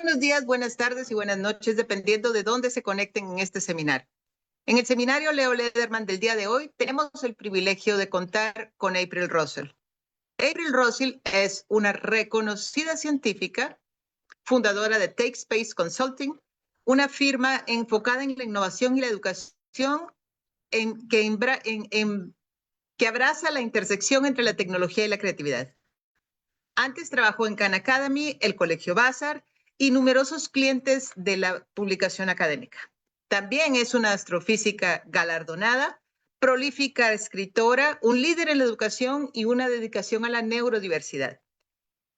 Buenos días, buenas tardes y buenas noches, dependiendo de dónde se conecten en este seminario. En el seminario Leo Lederman del día de hoy, tenemos el privilegio de contar con April Russell. April Russell es una reconocida científica, fundadora de Take Space Consulting, una firma enfocada en la innovación y la educación que abraza la intersección entre la tecnología y la creatividad. Antes trabajó en Khan Academy, el Colegio Vassar y numerosos clientes de la publicación académica. También es una astrofísica galardonada, prolífica escritora, un líder en la educación y una dedicación a la neurodiversidad.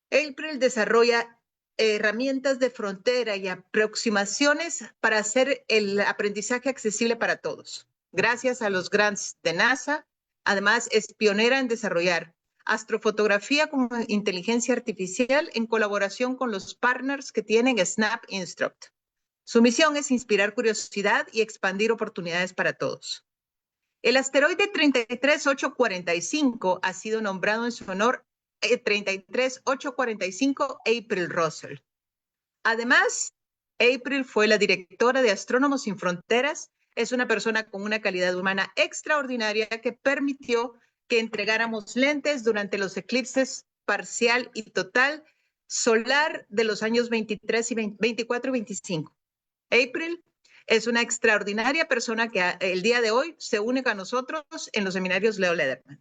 April desarrolla herramientas de frontera y aproximaciones para hacer el aprendizaje accesible para todos. Gracias a los grants de NASA, además es pionera en desarrollar astrofotografía con inteligencia artificial en colaboración con los partners que tienen SNAP Instruct. Su misión es inspirar curiosidad y expandir oportunidades para todos. El asteroide 33845 ha sido nombrado en su honor 33845 April Russell. Además, April fue la directora de Astrónomos Sin Fronteras. Es una persona con una calidad humana extraordinaria que permitió que entregáramos lentes durante los eclipses parcial y total solar de los años 23 y 24 y 25. April es una extraordinaria persona que el día de hoy se une a nosotros en los seminarios Leo Lederman.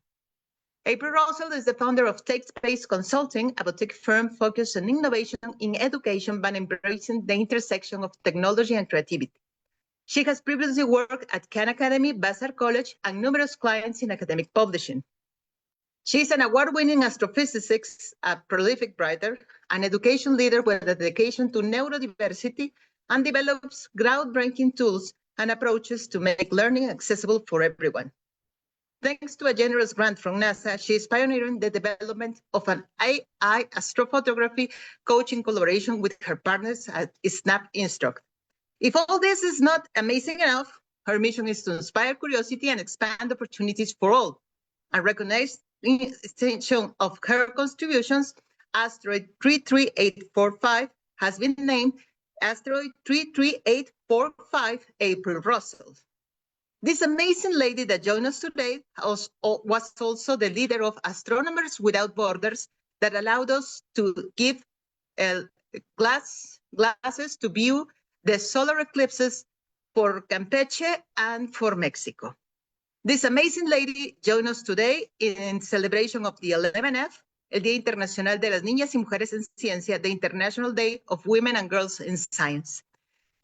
April Russell is the founder of Take Space Consulting, a boutique firm focused on innovation in education by embracing the intersection of technology and creativity. She has previously worked at Khan Academy, Vassar College, and numerous clients in academic publishing. She's an award-winning astrophysicist, a prolific writer, an education leader with a dedication to neurodiversity, and develops groundbreaking tools and approaches to make learning accessible for everyone. Thanks to a generous grant from NASA, she is pioneering the development of an AI astrophotography coaching collaboration with her partners at SNAP Instruct. If all this is not amazing enough, her mission is to inspire curiosity and expand opportunities for all. And recognize the extension of her contributions, asteroid 33845 has been named asteroid 33845 April Russell. This amazing lady that joined us today was also the leader of Astronomers Without Borders that allowed us to give glasses to view the solar eclipses for Campeche and for Mexico. This amazing lady joined us today in celebration of the 11F, el Día Internacional de las Niñas y Mujeres en Ciencia, the International Day of Women and Girls in Science.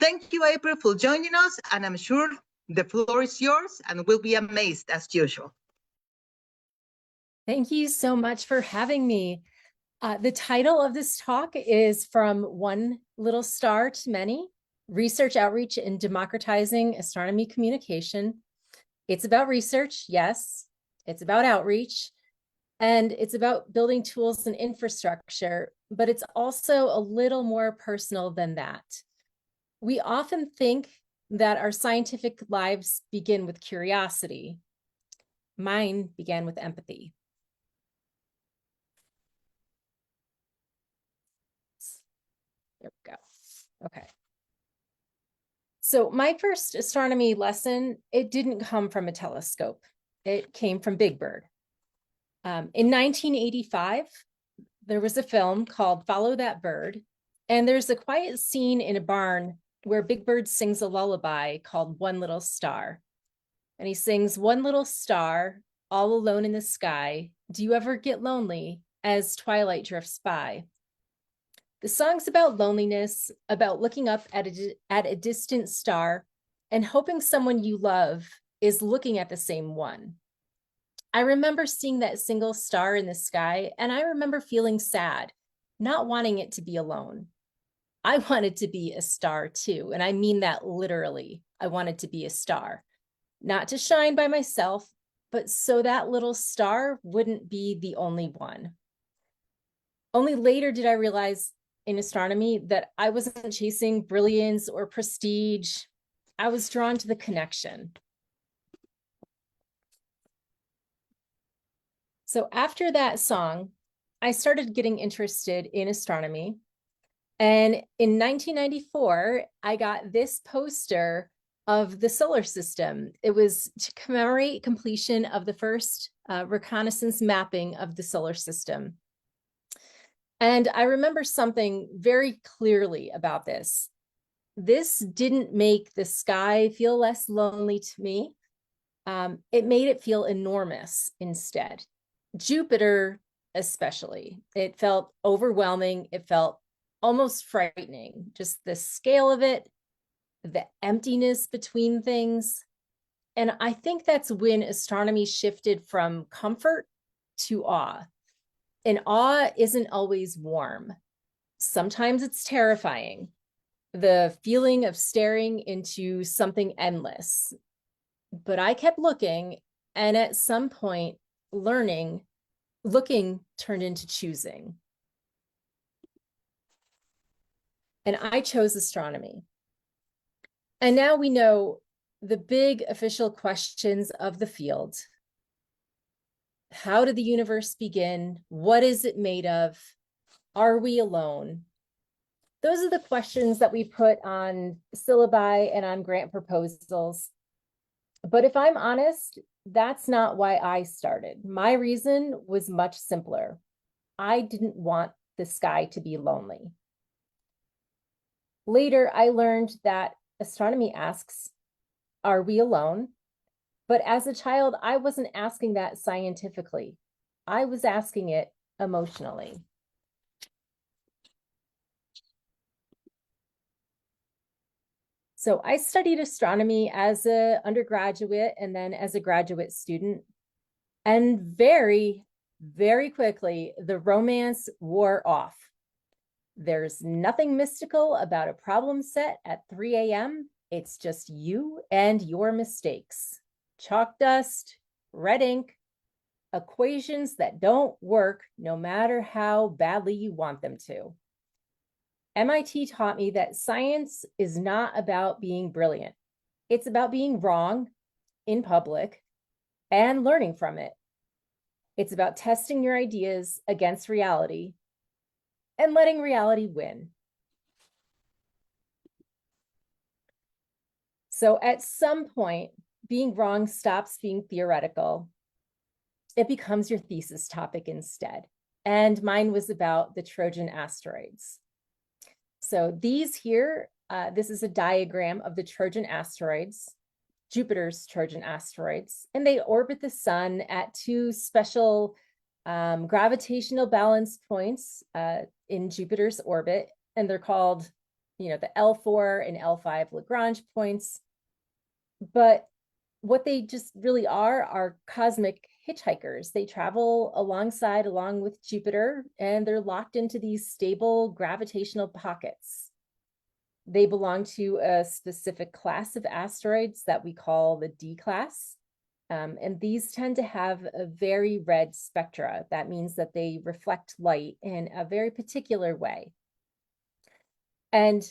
Thank you, April, for joining us, and I'm sure the floor is yours and we'll be amazed as usual. Thank you so much for having me. The title of this talk is From One Little Star to Many, Research Outreach in Democratizing Astronomy Communication. It's about research, yes. It's about outreach, and it's about building tools and infrastructure, but it's also a little more personal than that. We often think that our scientific lives begin with curiosity. Mine began with empathy. There we go. Okay. So my first astronomy lesson, it didn't come from a telescope. It came from Big Bird. In 1985, there was a film called Follow That Bird, and there's a quiet scene in a barn where Big Bird sings a lullaby called One Little Star. And he sings, "One little star, all alone in the sky, do you ever get lonely as twilight drifts by?" The song's about loneliness, about looking up at a distant star and hoping someone you love is looking at the same one. I remember seeing that single star in the sky, and I remember feeling sad, not wanting it to be alone. I wanted to be a star too, and I mean that literally. I wanted to be a star, not to shine by myself, but so that little star wouldn't be the only one. Only later did I realize in astronomy that I wasn't chasing brilliance or prestige. I was drawn to the connection. So after that song, I started getting interested in astronomy. And in 1994, I got this poster of the solar system. It was to commemorate completion of the first reconnaissance mapping of the solar system. And I remember something very clearly about this. This didn't make the sky feel less lonely to me. It made it feel enormous instead. Jupiter, especially. It felt overwhelming. It felt almost frightening. Just the scale of it, the emptiness between things. And I think that's when astronomy shifted from comfort to awe. And awe isn't always warm. Sometimes it's terrifying. The feeling of staring into something endless. But I kept looking, and at some point, looking turned into choosing. And I chose astronomy. And now we know the big official questions of the field. How did the universe begin? What is it made of? Are we alone? Those are the questions that we put on syllabi and on grant proposals. But if I'm honest, that's not why I started. My reason was much simpler. I didn't want the sky to be lonely. Later, I learned that astronomy asks, are we alone? But as a child, I wasn't asking that scientifically. I was asking it emotionally. So I studied astronomy as an undergraduate and then as a graduate student. And very, very quickly, the romance wore off. There's nothing mystical about a problem set at 3 a.m. It's just you and your mistakes. Chalk dust, red ink, equations that don't work no matter how badly you want them to. MIT taught me that science is not about being brilliant. It's about being wrong in public and learning from it. It's about testing your ideas against reality and letting reality win. So at some point, being wrong stops being theoretical. It becomes your thesis topic instead. And mine was about the Trojan asteroids. So these here, this is a diagram of the Trojan asteroids, Jupiter's Trojan asteroids, and they orbit the sun at two special gravitational balance points in Jupiter's orbit, and they're called, the L4 and L5 Lagrange points. But what they just really are cosmic hitchhikers. They travel along with Jupiter, and they're locked into these stable gravitational pockets. They belong to a specific class of asteroids that we call the D class. And these tend to have a very red spectra. That means that they reflect light in a very particular way. And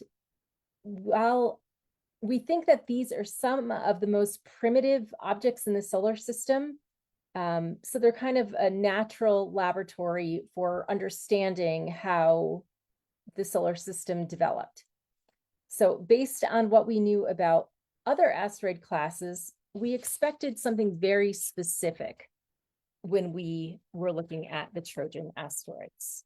while we think that these are some of the most primitive objects in the solar system, so they're kind of a natural laboratory for understanding how the solar system developed. So based on what we knew about other asteroid classes, we expected something very specific when we were looking at the Trojan asteroids.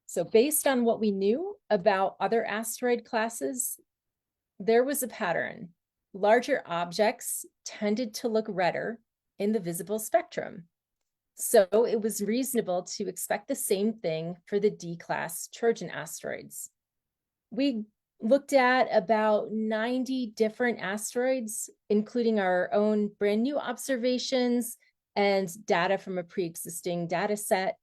So based on what we knew about other asteroid classes, there was a pattern. Larger objects tended to look redder in the visible spectrum. So it was reasonable to expect the same thing for the D-class Trojan asteroids. We looked at about 90 different asteroids, including our own brand new observations and data from a pre-existing data set.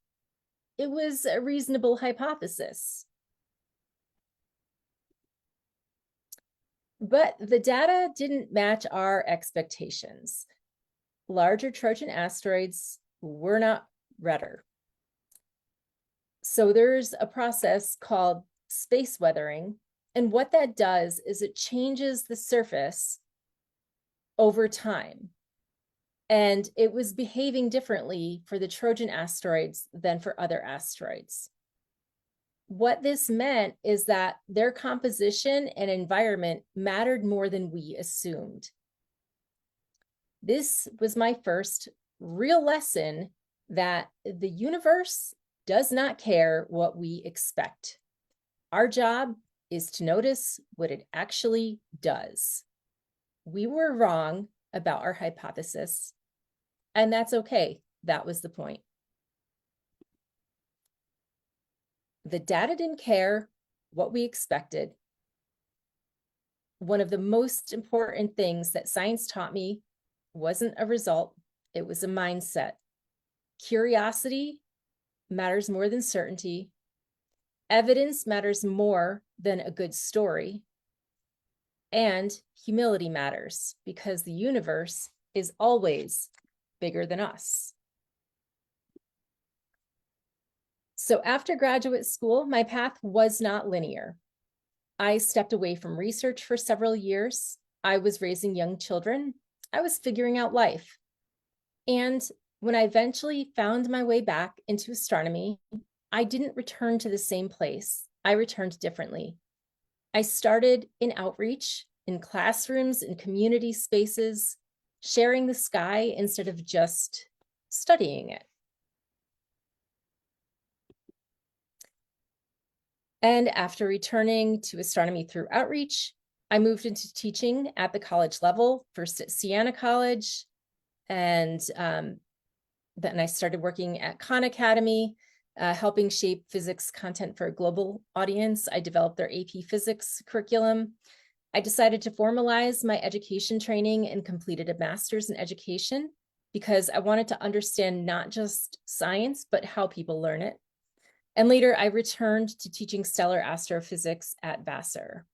It was a reasonable hypothesis. But the data didn't match our expectations. Larger Trojan asteroids were not redder. So there's a process called space weathering. And what that does is it changes the surface over time. And it was behaving differently for the Trojan asteroids than for other asteroids. What this meant is that their composition and environment mattered more than we assumed. This was my first real lesson that the universe does not care what we expect. Our job is to notice what it actually does. We were wrong about our hypothesis, and that's okay. That was the point. The data didn't care what we expected. One of the most important things that science taught me wasn't a result, it was a mindset. Curiosity matters more than certainty. Evidence matters more than a good story. And humility matters because the universe is always bigger than us. So after graduate school, my path was not linear. I stepped away from research for several years. I was raising young children. I was figuring out life. And when I eventually found my way back into astronomy, I didn't return to the same place. I returned differently. I started in outreach, in classrooms, in community spaces, sharing the sky instead of just studying it. And after returning to astronomy through outreach, I moved into teaching at the college level, first at Siena College, and then I started working at Khan Academy, helping shape physics content for a global audience. I developed their AP Physics curriculum. I decided to formalize my education training and completed a master's in education because I wanted to understand not just science, but how people learn it. And later I returned to teaching stellar astrophysics at Vassar.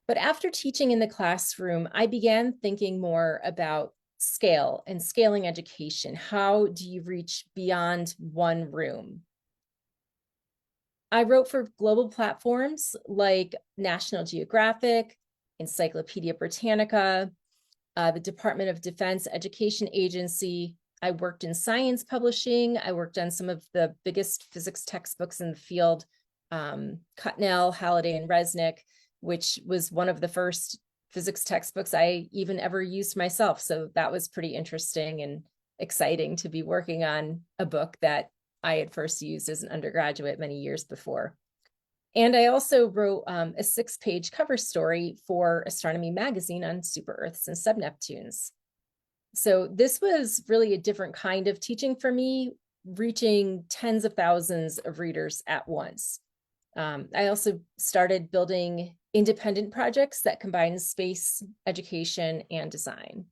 But after teaching in the classroom, I began thinking more about scale and scaling education. How do you reach beyond one room? I wrote for global platforms like National Geographic, Encyclopedia Britannica, the Department of Defense Education Agency. I worked in science publishing. I worked on some of the biggest physics textbooks in the field, Cutnell, Halliday, and Resnick, which was one of the first physics textbooks I even ever used myself. So that was pretty interesting and exciting to be working on a book that I had first used as an undergraduate many years before. And I also wrote a 6-page cover story for Astronomy magazine on super Earths and sub-Neptunes. So this was really a different kind of teaching for me, reaching tens of thousands of readers at once. I also started building independent projects that combine space, education, and design.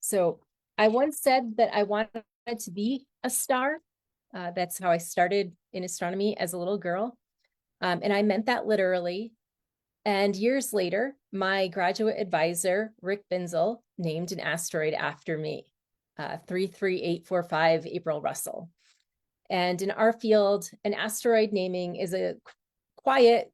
So I once said that I wanted to be a star. That's how I started in astronomy as a little girl. And I meant that literally. And years later, my graduate advisor, Rick Binzel, named an asteroid after me, 33845 April Russell. And in our field, an asteroid naming is a quiet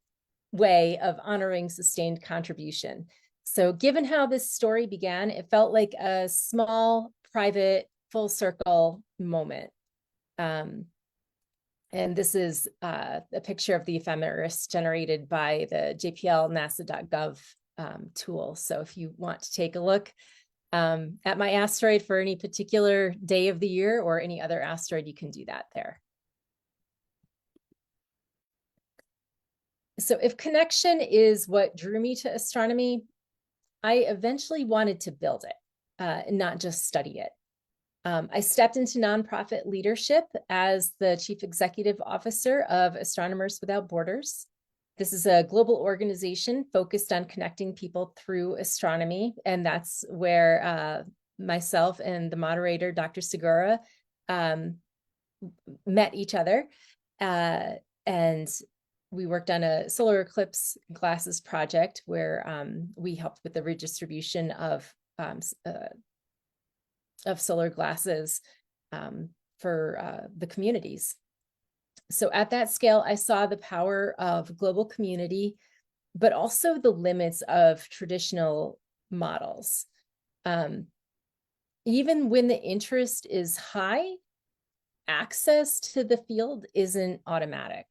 way of honoring sustained contribution. So given how this story began, it felt like a small, private, full circle moment. And this is a picture of the ephemeris generated by the JPL NASA.gov tool. So if you want to take a look at my asteroid for any particular day of the year or any other asteroid, you can do that there. So if connection is what drew me to astronomy, I eventually wanted to build it, and not just study it. I stepped into nonprofit leadership as the Chief Executive Officer of Astronomers Without Borders. This is a global organization focused on connecting people through astronomy, and that's where myself and the moderator, Dr. Segura, met each other. And we worked on a solar eclipse glasses project where we helped with the redistribution of solar glasses for the communities. So at that scale, I saw the power of global community, but also the limits of traditional models. Even when the interest is high, access to the field isn't automatic.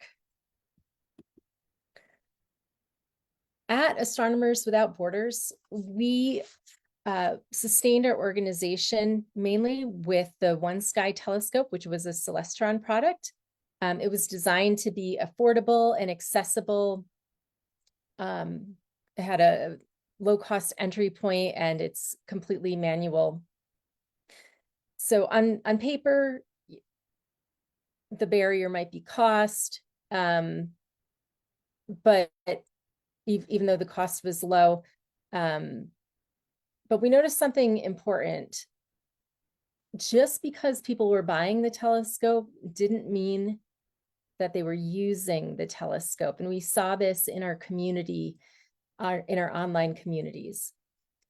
At Astronomers Without Borders, we sustained our organization mainly with the One Sky telescope, which was a Celestron product. It was designed to be affordable and accessible. It had a low-cost entry point, and it's completely manual. So on paper, the barrier might be cost, but even though the cost was low, but we noticed something important. Just because people were buying the telescope didn't mean that they were using the telescope. And we saw this in our community, in our online communities.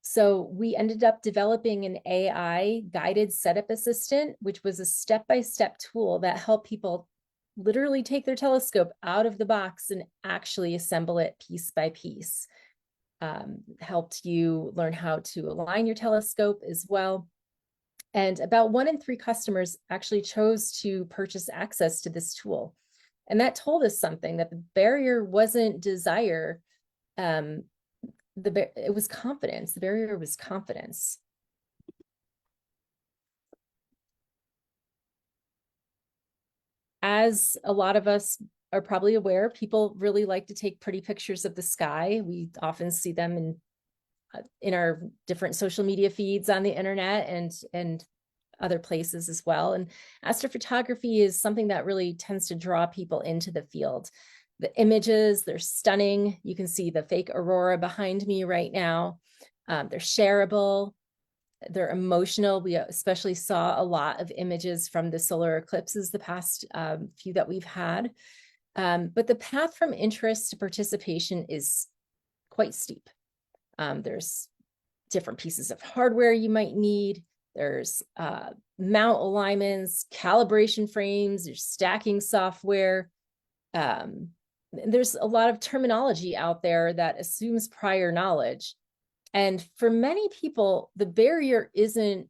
So we ended up developing an AI guided setup assistant, which was a step-by-step tool that helped people literally take their telescope out of the box and actually assemble it piece by piece. Helped you learn how to align your telescope as well. And about 1 in 3 customers actually chose to purchase access to this tool. And that told us something, that the barrier wasn't desire. It was confidence. The barrier was confidence. As a lot of us are probably aware, people really like to take pretty pictures of the sky. We often see them in our different social media feeds on the internet and other places as well. And astrophotography is something that really tends to draw people into the field. The images, they're stunning. You can see the fake aurora behind me right now. They're shareable. They're emotional. We especially saw a lot of images from the solar eclipses the past few that we've had. But the path from interest to participation is quite steep. There's different pieces of hardware you might need. There's mount alignments, calibration frames, there's stacking software. There's a lot of terminology out there that assumes prior knowledge. And for many people, the barrier isn't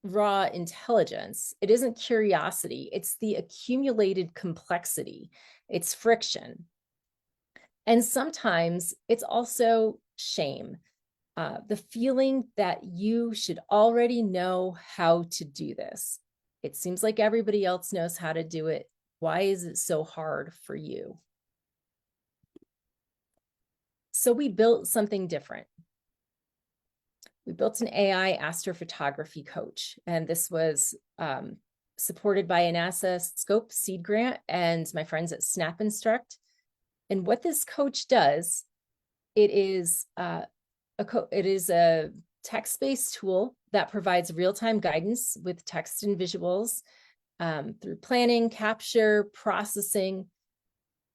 raw intelligence. It isn't curiosity. It's the accumulated complexity. It's friction. And sometimes it's also shame. The feeling that you should already know how to do this. It seems like everybody else knows how to do it. Why is it so hard for you? So we built something different. We built an AI astrophotography coach, and this was supported by a NASA Scope seed grant and my friends at Snap Instruct. And what this coach does, it is a text-based tool that provides real-time guidance with text and visuals through planning, capture, processing.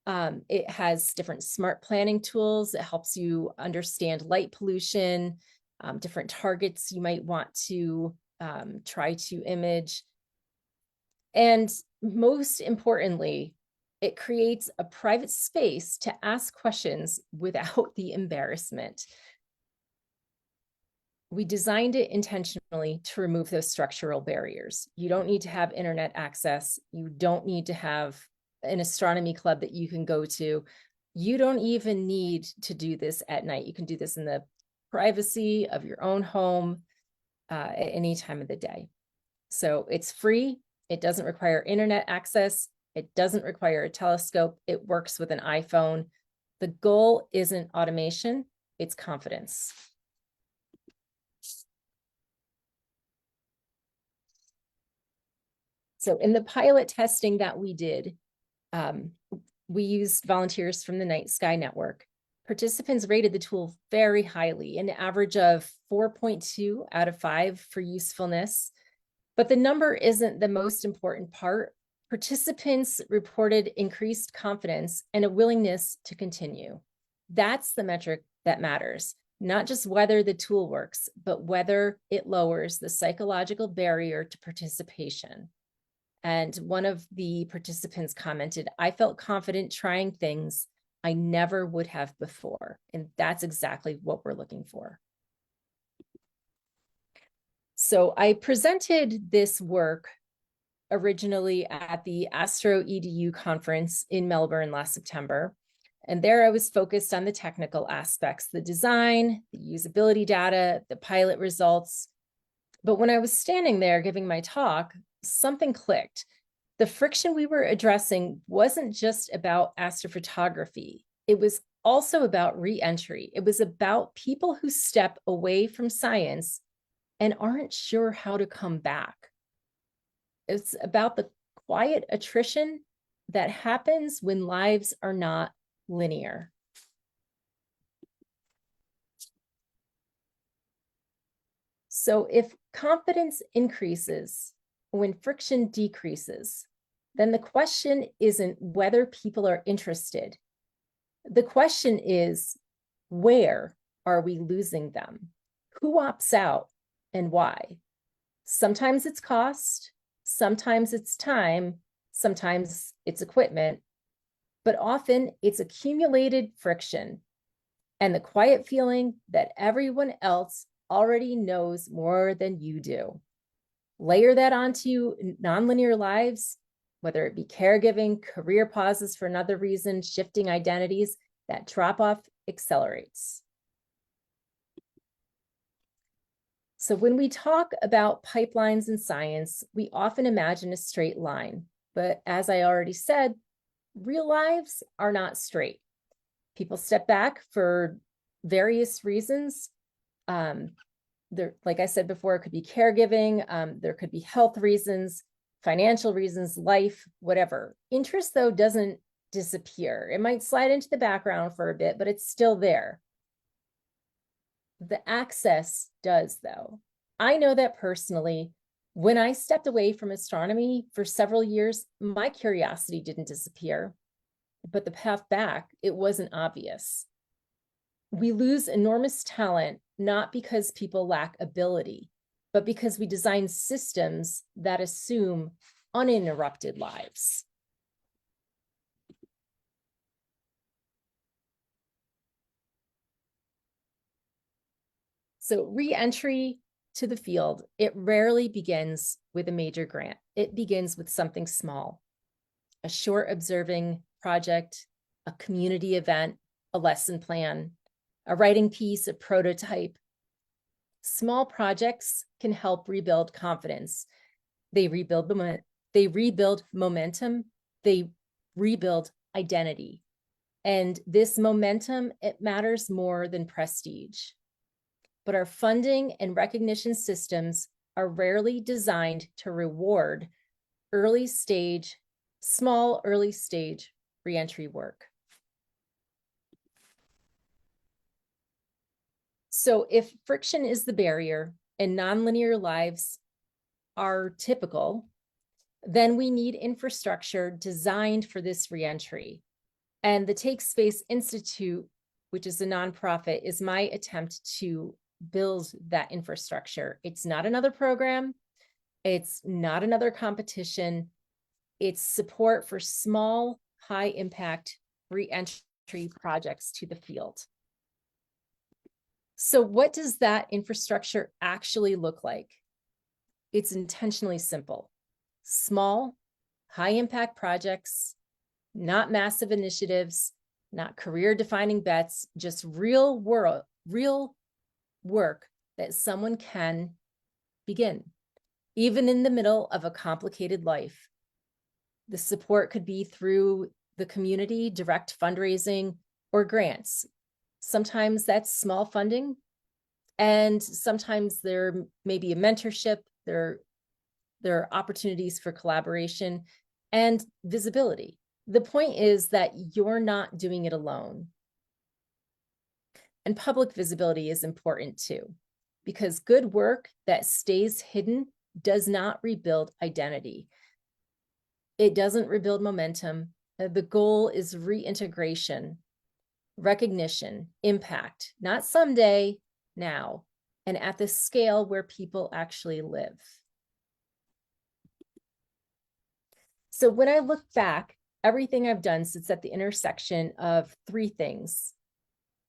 It has different smart planning tools. It helps you understand light pollution, different targets you might want to try to image. And most importantly, it creates a private space to ask questions without the embarrassment. We designed it intentionally to remove those structural barriers. You don't need to have internet access. You don't need to have an astronomy club that you can go to. You don't even need to do this at night. You can do this in the privacy of your own home at any time of the day. So it's free. It doesn't require internet access. It doesn't require a telescope. It works with an iPhone. The goal isn't automation, it's confidence. So in the pilot testing that we did, we used volunteers from the Night Sky Network. Participants rated the tool very highly, an average of 4.2 out of 5 for usefulness. But the number isn't the most important part. Participants reported increased confidence and a willingness to continue. That's the metric that matters, not just whether the tool works, but whether it lowers the psychological barrier to participation. And one of the participants commented, "I felt confident trying things I never would have before." And that's exactly what we're looking for. So I presented this work originally at the Astro EDU conference in Melbourne last September. And there I was focused on the technical aspects, the design, the usability data, the pilot results. But when I was standing there giving my talk, something clicked. The friction we were addressing wasn't just about astrophotography. It was also about re-entry. It was about people who step away from science and aren't sure how to come back. It's about the quiet attrition that happens when lives are not linear. So if confidence increases when friction decreases, then the question isn't whether people are interested. The question is, where are we losing them? Who opts out and why? Sometimes it's cost, sometimes it's time, sometimes it's equipment, but often it's accumulated friction and the quiet feeling that everyone else already knows more than you do. Layer that onto nonlinear lives, whether it be caregiving, career pauses for another reason, shifting identities, that drop-off accelerates. So when we talk about pipelines in science, we often imagine a straight line. But as I already said, real lives are not straight. People step back for various reasons. Like I said before, it could be caregiving, there could be health reasons, financial reasons, life, whatever. Interest, though, doesn't disappear. It might slide into the background for a bit, but it's still there. The access does, though. I know that personally. When I stepped away from astronomy for several years, my curiosity didn't disappear, but the path back, it wasn't obvious. We lose enormous talent, not because people lack ability, but because we design systems that assume uninterrupted lives. So re-entry to the field, it rarely begins with a major grant. It begins with something small, a short observing project, a community event, a lesson plan, a writing piece, a prototype. Small projects can help rebuild confidence. They rebuild momentum, they rebuild identity. And this momentum, it matters more than prestige. But our funding and recognition systems are rarely designed to reward small early stage reentry work. So if friction is the barrier and nonlinear lives are typical, then we need infrastructure designed for this reentry. And the Take Space Institute, which is a nonprofit, is my attempt to build that infrastructure. It's not another program. It's not another competition. It's support for small, high impact re-entry projects to the field. So what does that infrastructure actually look like? It's intentionally simple. Small, high impact projects, not massive initiatives, not career defining bets, just real work that someone can begin, even in the middle of a complicated life. The support could be through the community, direct fundraising, or grants. Sometimes that's small funding, and sometimes there may be a mentorship, there are opportunities for collaboration and visibility. The point is that you're not doing it alone. And public visibility is important too, because good work that stays hidden does not rebuild identity. It doesn't rebuild momentum. The goal is reintegration, recognition, impact, not someday, now, and at the scale where people actually live. So when I look back, everything I've done sits at the intersection of three things: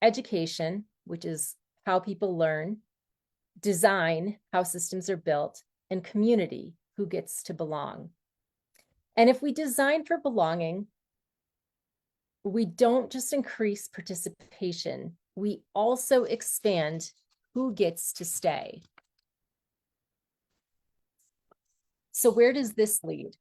education, which is how people learn; design, how systems are built; and community, who gets to belong. And if we design for belonging, we don't just increase participation, we also expand who gets to stay. So where does this lead?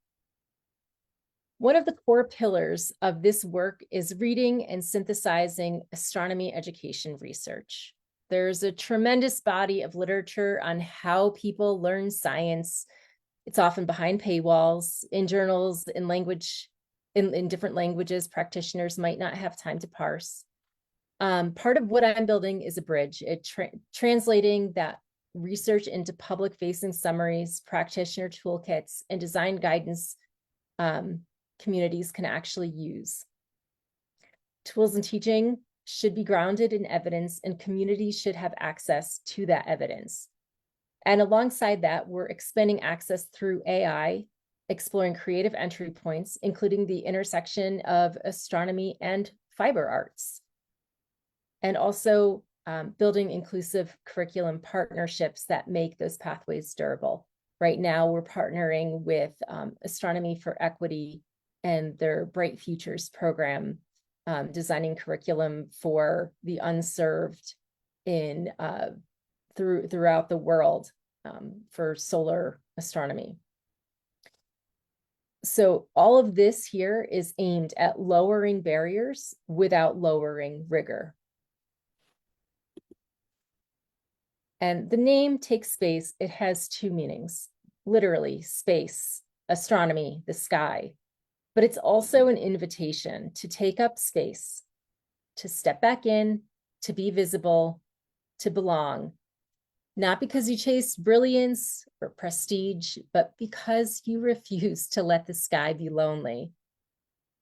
One of the core pillars of this work is reading and synthesizing astronomy education research. There's a tremendous body of literature on how people learn science. It's often behind paywalls, in journals, in different languages practitioners might not have time to parse. Part of what I'm building is a bridge, translating that research into public-facing summaries, practitioner toolkits, and design guidance communities can actually use. Tools and teaching should be grounded in evidence, and communities should have access to that evidence. And alongside that, we're expanding access through AI, exploring creative entry points, including the intersection of astronomy and fiber arts, and also building inclusive curriculum partnerships that make those pathways durable. Right now, we're partnering with Astronomy for Equity and their Bright Futures program, designing curriculum for the unserved throughout the world for solar astronomy. So all of this here is aimed at lowering barriers without lowering rigor. And the name Take Space, it has two meanings: literally space, astronomy, the sky, but it's also an invitation to take up space, to step back in, to be visible, to belong, not because you chase brilliance or prestige, but because you refuse to let the sky be lonely.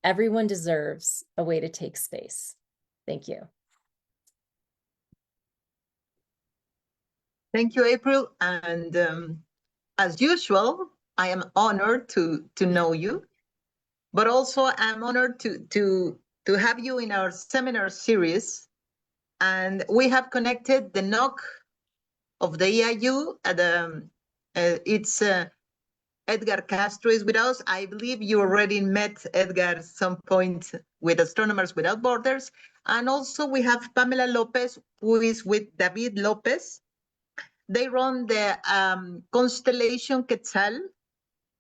Everyone deserves a way to take space. Thank you. Thank you, April. And as usual, I am honored to know you, but also I'm honored to have you in our seminar series. And we have connected the NOC of the EIU. It's Edgar Castro is with us. I believe you already met Edgar at some point with Astronomers Without Borders. And also we have Pamela Lopez, who is with David Lopez. They run the Constellation Quetzal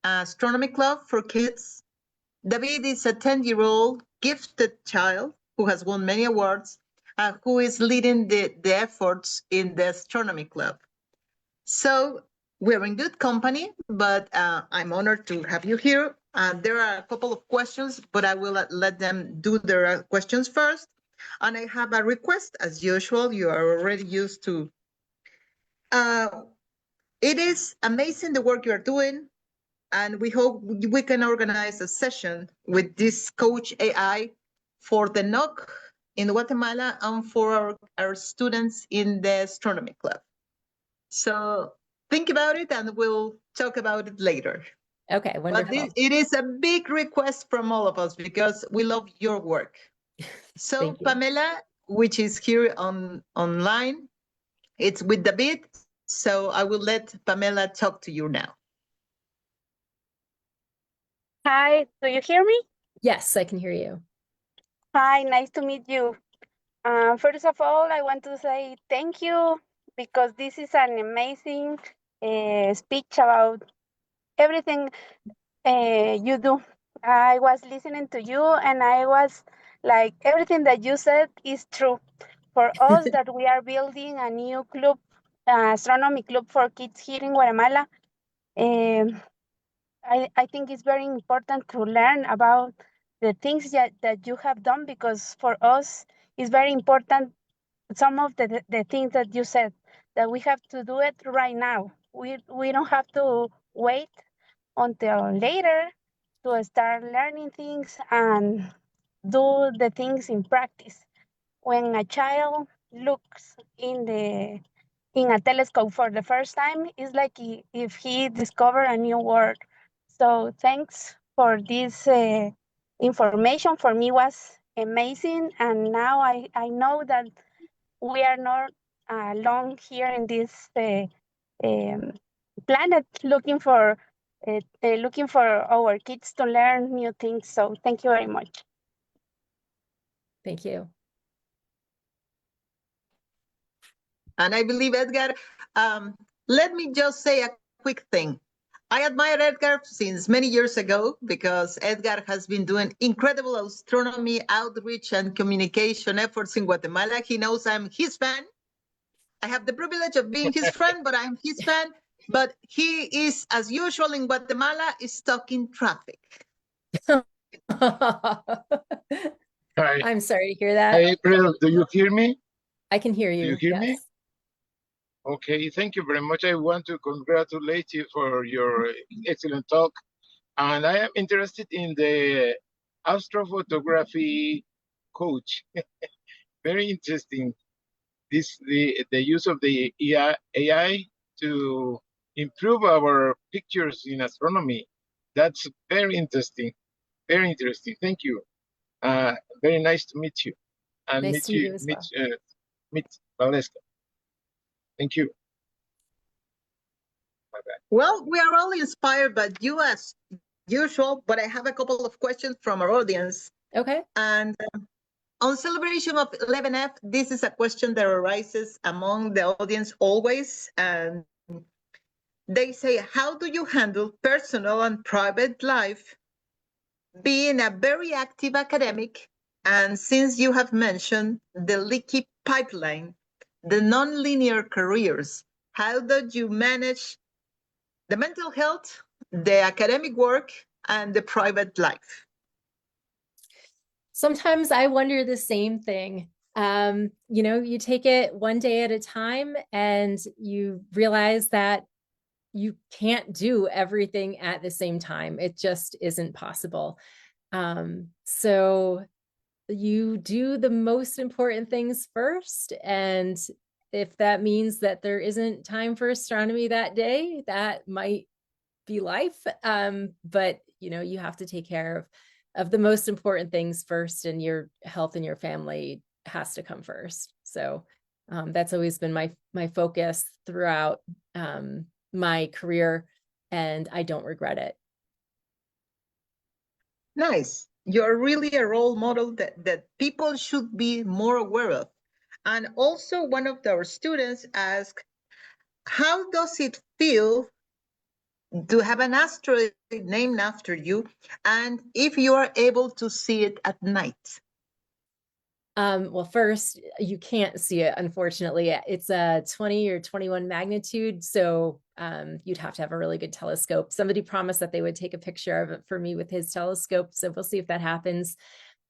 Astronomy Club for kids. David is a 10-year-old gifted child who has won many awards, who is leading the efforts in the Astronomy Club. So we're in good company, but I'm honored to have you here. There are a couple of questions, but I will let them do their questions first. And I have a request, as usual. You are already used to. It is amazing the work you are doing, and we hope we can organize a session with this coach AI for the NOC in Guatemala and for our students in the Astronomy Club. So think about it and we'll talk about it later. Okay, wonderful. But it is a big request from all of us because we love your work. So Pamela, which is here online, it's with David. So I will let Pamela talk to you now. Hi, do you hear me? Yes, I can hear you. Hi, nice to meet you. First of all, I want to say thank you because this is an amazing speech about everything you do. I was listening to you and I was like, everything that you said is true. For us that we are building a new club, astronomy club for kids here in Guatemala, I think it's very important to learn about the things that you have done, because for us it's very important, some of the things that you said, that we have to do it right now. We don't have to wait until later to start learning things and do the things in practice. When a child looks in a telescope for the first time, it's like if he discovered a new world. So thanks for this information. For me was amazing, and now I know that we are not alone here in this planet looking for our kids to learn new things. So thank you very much. Thank you. And I believe, Edgar, let me just say a quick thing. I admire Edgar since many years ago because Edgar has been doing incredible astronomy outreach and communication efforts in Guatemala. He knows I'm his fan. I have the privilege of being his friend, but I'm his fan. But he is, as usual in Guatemala, is stuck in traffic. Hi. I'm sorry to hear that. Hi, April. Do you hear me? I can hear you. Do you hear me? Yes. Okay, thank you very much. I want to congratulate you for your excellent talk. And I am interested in the astrophotography coach. Very interesting. The use of the AI to improve our pictures in astronomy. That's very interesting. Very interesting. Thank you. Very nice to meet you. And Nice to meet you as well. Meet Valeska. Thank you. Bye-bye. Well, we are all inspired by you as usual, but I have a couple of questions from our audience. Okay. And on celebration of 11F, this is a question that arises among the audience always. And they say, how do you handle personal and private life being a very active academic? And since you have mentioned the leaky pipeline, the nonlinear careers, how do you manage the mental health, the academic work, and the private life? Sometimes I wonder the same thing. You take it one day at a time and you realize that you can't do everything at the same time. It just isn't possible. So you do the most important things first. And if that means that there isn't time for astronomy that day, that might be life. But you have to take care of the most important things first, and your health and your family has to come first. So that's always been my focus throughout my career, and I don't regret it. Nice. You're really a role model that people should be more aware of. And also one of our students asked, how does it feel to have an asteroid named after you, and if you are able to see it at night? Well, first, you can't see it, unfortunately. It's a 20 or 21 magnitude, so you'd have to have a really good telescope. Somebody promised that they would take a picture of it for me with his telescope, so we'll see if that happens.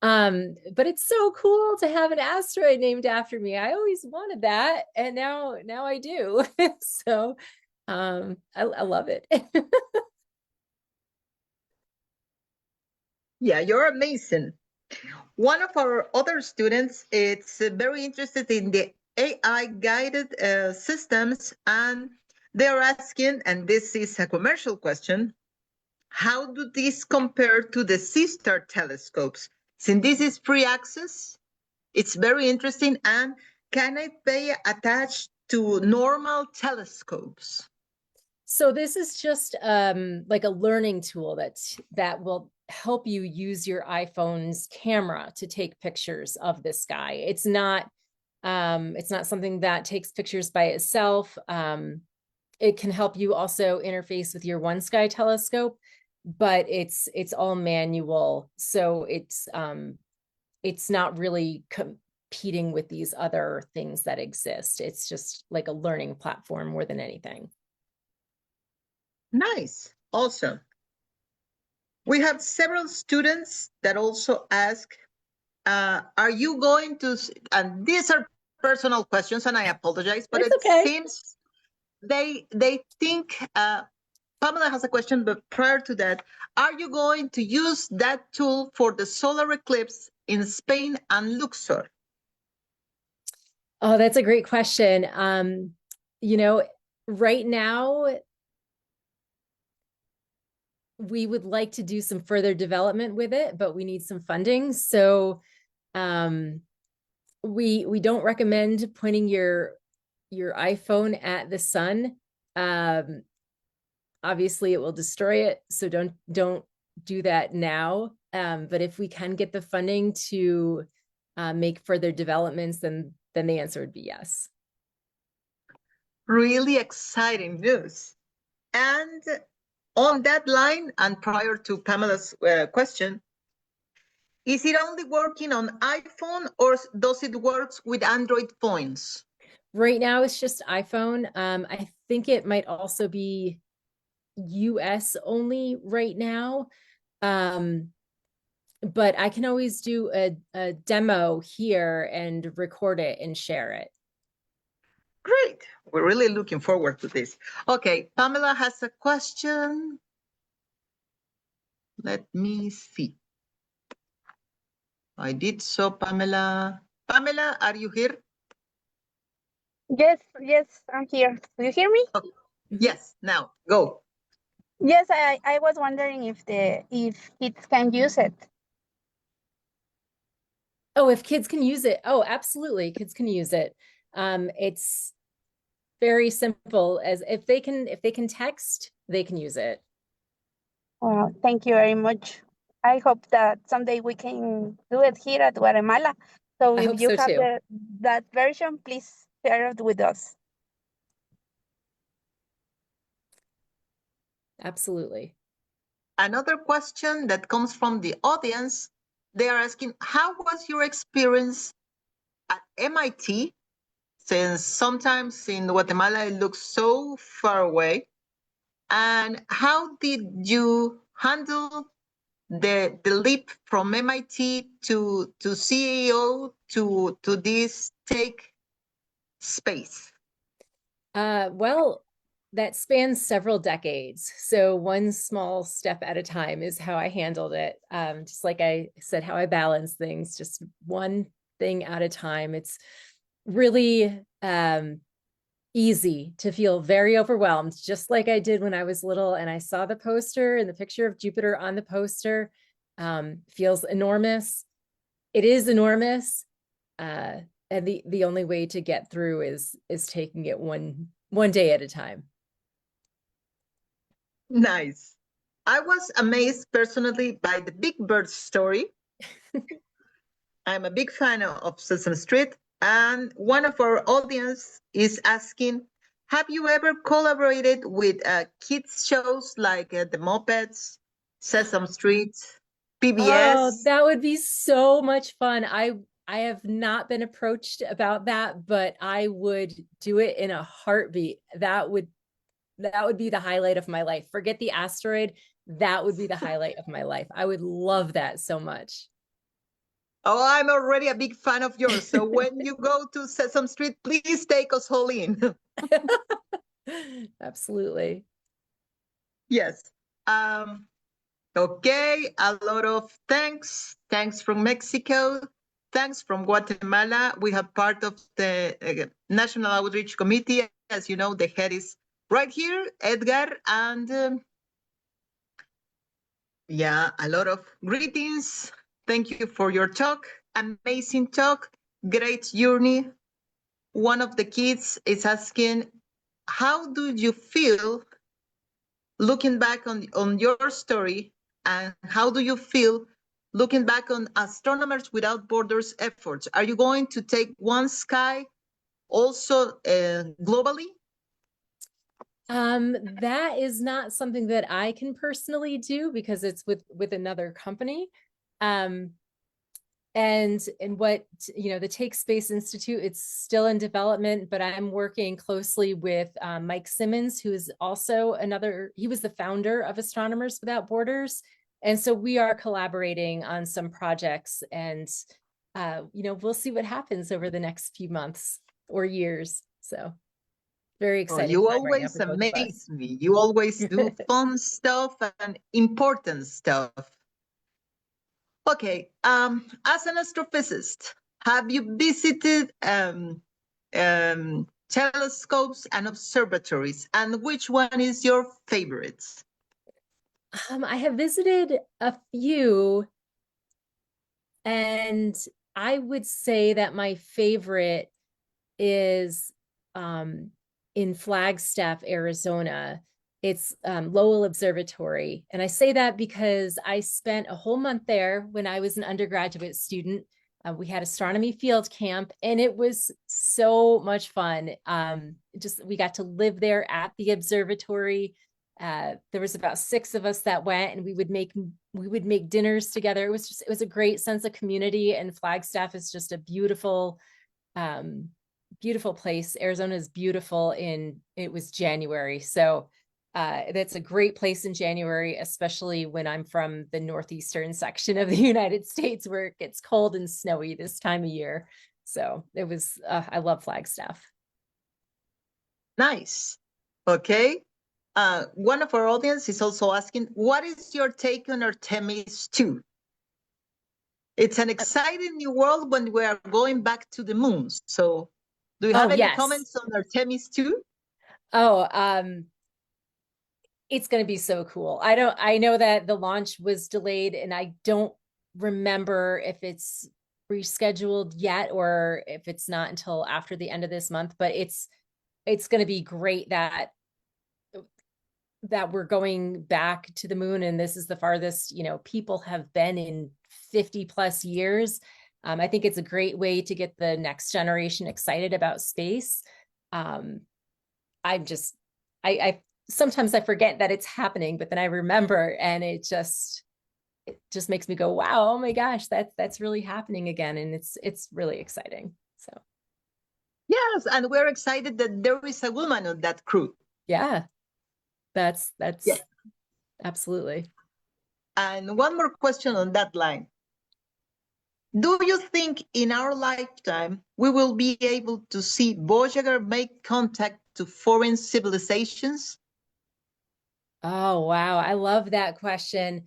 But it's so cool to have an asteroid named after me. I always wanted that, and now I do. So I love it. Yeah, you're amazing. One of our other students is very interested in the AI guided systems, and they're asking, and this is a commercial question, how do these compare to the sister telescopes? Since this is free access, it's very interesting, and can it be attached to normal telescopes? So this is just like a learning tool that will help you use your iPhone's camera to take pictures of the sky. It's not something that takes pictures by itself. It can help you also interface with your OneSky telescope, but it's all manual. So it's not really competing with these other things that exist. It's just like a learning platform more than anything. Nice. Awesome. We have several students that also ask, are you going to, and these are personal questions, and I apologize, but It's it okay. seems they think, Pamela has a question, but prior to that, are you going to use that tool for the solar eclipse in Spain and Luxor? Oh, that's a great question. Right now, we would like to do some further development with it, but we need some funding. So we don't recommend pointing your iPhone at the sun. Obviously it will destroy it, so don't do that now. But if we can get the funding to make further developments, then the answer would be yes. Really exciting news. And on that line, and prior to Pamela's question, is it only working on iPhone or does it work with Android phones? Right now it's just iPhone. I think it might also be US only right now. But I can always do a demo here and record it and share it. Great. We're really looking forward to this. Okay, Pamela has a question. Let me see. I did so, Pamela. Pamela, are you here? Yes, I'm here. Do you hear me? Okay. Yes, now go. Yes, I was wondering if kids can use it. Oh, if kids can use it. Oh, absolutely. Kids can use it. It's very simple. As if they can text, they can use it. Well, thank you very much. I hope that someday we can do it here at Guatemala. So I if hope you so have too. that version, please share it with us. Absolutely. Another question that comes from the audience, they are asking, how was your experience at MIT? Since sometimes in Guatemala it looks so far away. And how did you handle the leap from MIT to CEO to this tech space? Well, that spans several decades. So one small step at a time is how I handled it. Just like I said, how I balance things, just one thing at a time. It's really easy to feel very overwhelmed, just like I did when I was little and I saw the poster and the picture of Jupiter on the poster. Feels enormous. It is enormous. And the only way to get through is taking it one day at a time. Nice. I was amazed personally by the Big Bird story. I'm a big fan of Sesame Street, and one of our audience is asking, have you ever collaborated with kids shows like the Muppets, Sesame Street, PBS? Oh, that would be so much fun. I have not been approached about that, but I would do it in a heartbeat. That would be the highlight of my life. Forget the asteroid. That would be the highlight of my life. I would love that so much. Oh, I'm already a big fan of yours. So when you go to Sesame Street, please take us all in. Absolutely. Yes. Okay, a lot of thanks. Thanks from Mexico. Thanks from Guatemala. We have part of the National Outreach Committee. As you know, the head is right here, Edgar. And yeah, a lot of greetings. Thank you for your talk. Amazing talk. Great journey. One of the kids is asking, how do you feel looking back on your story, and how do you feel looking back on Astronomers Without Borders efforts? Are you going to take One Sky also globally? That is not something that I can personally do because it's with another company. And what, the Take Space Institute, it's still in development, but I'm working closely with Mike Simmons, who is also he was the founder of Astronomers Without Borders. And so we are collaborating on some projects, and, we'll see what happens over the next few months or years. So very exciting. You always amaze me. You always do fun stuff and important stuff. Okay, as an astrophysicist, have you visited telescopes and observatories, and which one is your favorite? I have visited a few, and I would say that my favorite is in Flagstaff, Arizona. It's Lowell Observatory. And I say that because I spent a whole month there when I was an undergraduate student. We had astronomy field camp, and it was so much fun. We got to live there at the observatory. There was about 6 of us that went, and we would make dinners together. It was a great sense of community, and Flagstaff is just a beautiful place. Arizona is beautiful it was January. So that's a great place in January, especially when I'm from the northeastern section of the United States where it gets cold and snowy this time of year. So it was, I love Flagstaff. Nice. Okay. One of our audience is also asking, what is your take on Artemis 2? It's an exciting new world when we are going back to the moon. So do you have any comments on Artemis 2? It's going to be so cool. I know that the launch was delayed, and I don't remember if it's rescheduled yet or if it's not until after the end of this month, but it's going to be great that we're going back to the moon, and this is the farthest, people have been in 50 plus years. I think it's a great way to get the next generation excited about space. Sometimes I forget that it's happening, but then I remember, and it just makes me go, wow, oh my gosh, that's really happening again. And it's really exciting. So. Yes. And we're excited that there is a woman on that crew. Yeah, that's absolutely. And one more question on that line. Do you think in our lifetime, we will be able to see Voyager make contact to foreign civilizations? Oh, wow. I love that question.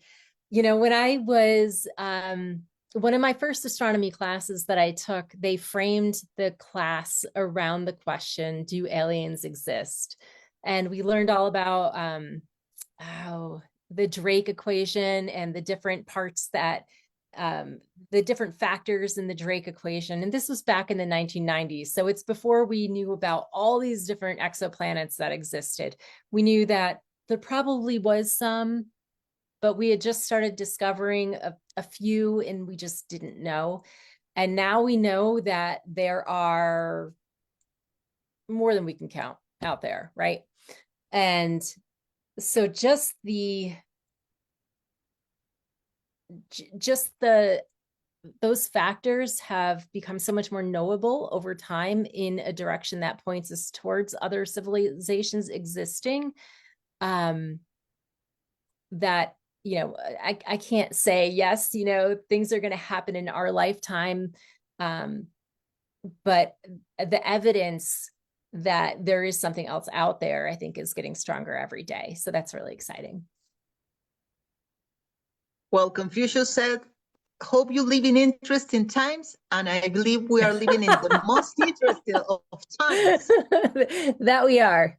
When I was, one of my first astronomy classes that I took, they framed the class around the question, do aliens exist? And we learned all about the Drake equation and the different parts that, the different factors in the Drake equation. And this was back in the 1990s. So it's before we knew about all these different exoplanets that existed. We knew that there probably was some, but we had just started discovering a few, and we just didn't know. And now we know that there are more than we can count out there, right? And so those factors have become so much more knowable over time in a direction that points us towards other civilizations existing. That, I can't say yes, things are going to happen in our lifetime. But the evidence that there is something else out there, I think, is getting stronger every day. So that's really exciting. Well, Confucius said, hope you live in interesting times. And I believe we are living in the most interesting of times. That we are.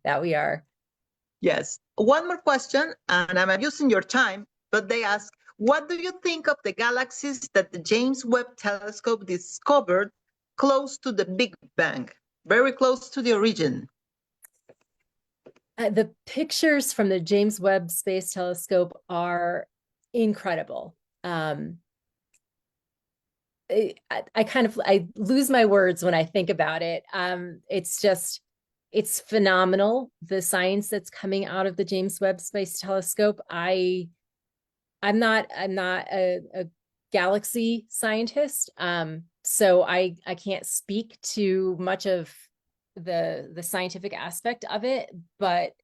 Yes. One more question, and I'm abusing your time, but they ask, what do you think of the galaxies that the James Webb Telescope discovered close to the Big Bang, very close to the origin? The pictures from the James Webb Space Telescope are incredible. I lose my words when I think about it. It's phenomenal, the science that's coming out of the James Webb Space Telescope. I'm not a galaxy scientist, so I can't speak to much of the scientific aspect of it, but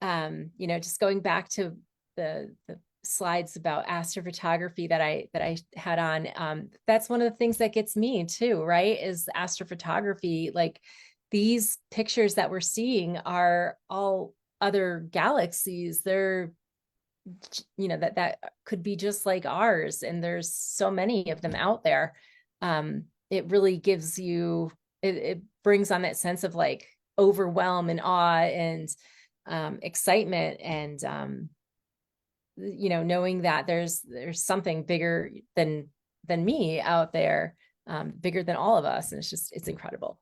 just going back to the slides about astrophotography that I had on, that's one of the things that gets me too, right, is astrophotography. Like, these pictures that we're seeing are all other galaxies. They're, that could be just like ours, and there's so many of them out there. It really gives you, it brings on that sense of like overwhelm and awe and excitement, and you know, knowing that there's something bigger than me out there, bigger than all of us. And it's incredible.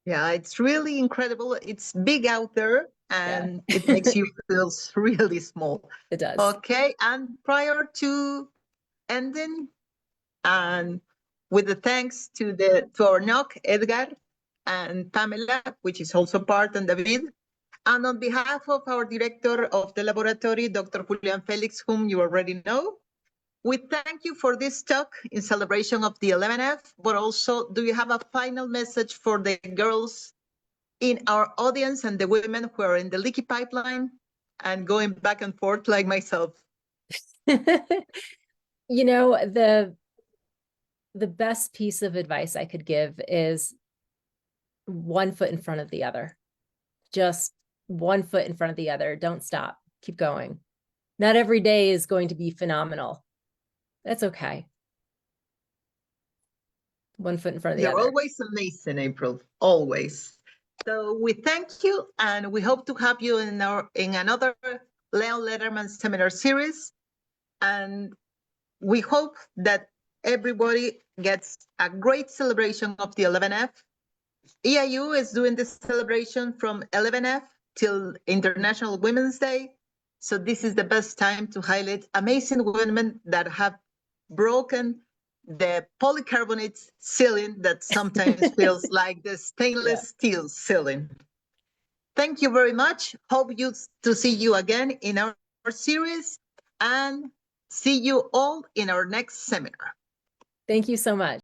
Yeah, it's really incredible. It's big out there and it makes you feel really small. It does. Okay, and prior to ending, and with the thanks to our NOC, Edgar, and Pamela, which is also part, and David, and on behalf of our director of the laboratory, Dr. Julian Felix, whom you already know, we thank you for this talk in celebration of the 11F, but also, do you have a final message for the girls in our audience and the women who are in the leaky pipeline and going back and forth like myself? You know, the best piece of advice I could give is one foot in front of the other. Just one foot in front of the other. Don't stop. Keep going. Not every day is going to be phenomenal. That's okay. One foot in front of the other. You're always amazing, April. Always. So we thank you, and we hope to have you in another Leon Letterman seminar series. And we hope that everybody gets a great celebration of the 11F. EIU is doing this celebration from 11F till International Women's Day. So this is the best time to highlight amazing women that have broken the polycarbonate ceiling that sometimes feels like the stainless steel ceiling. Thank you very much. Hope to see you again in our series, and see you all in our next seminar. Thank you so much.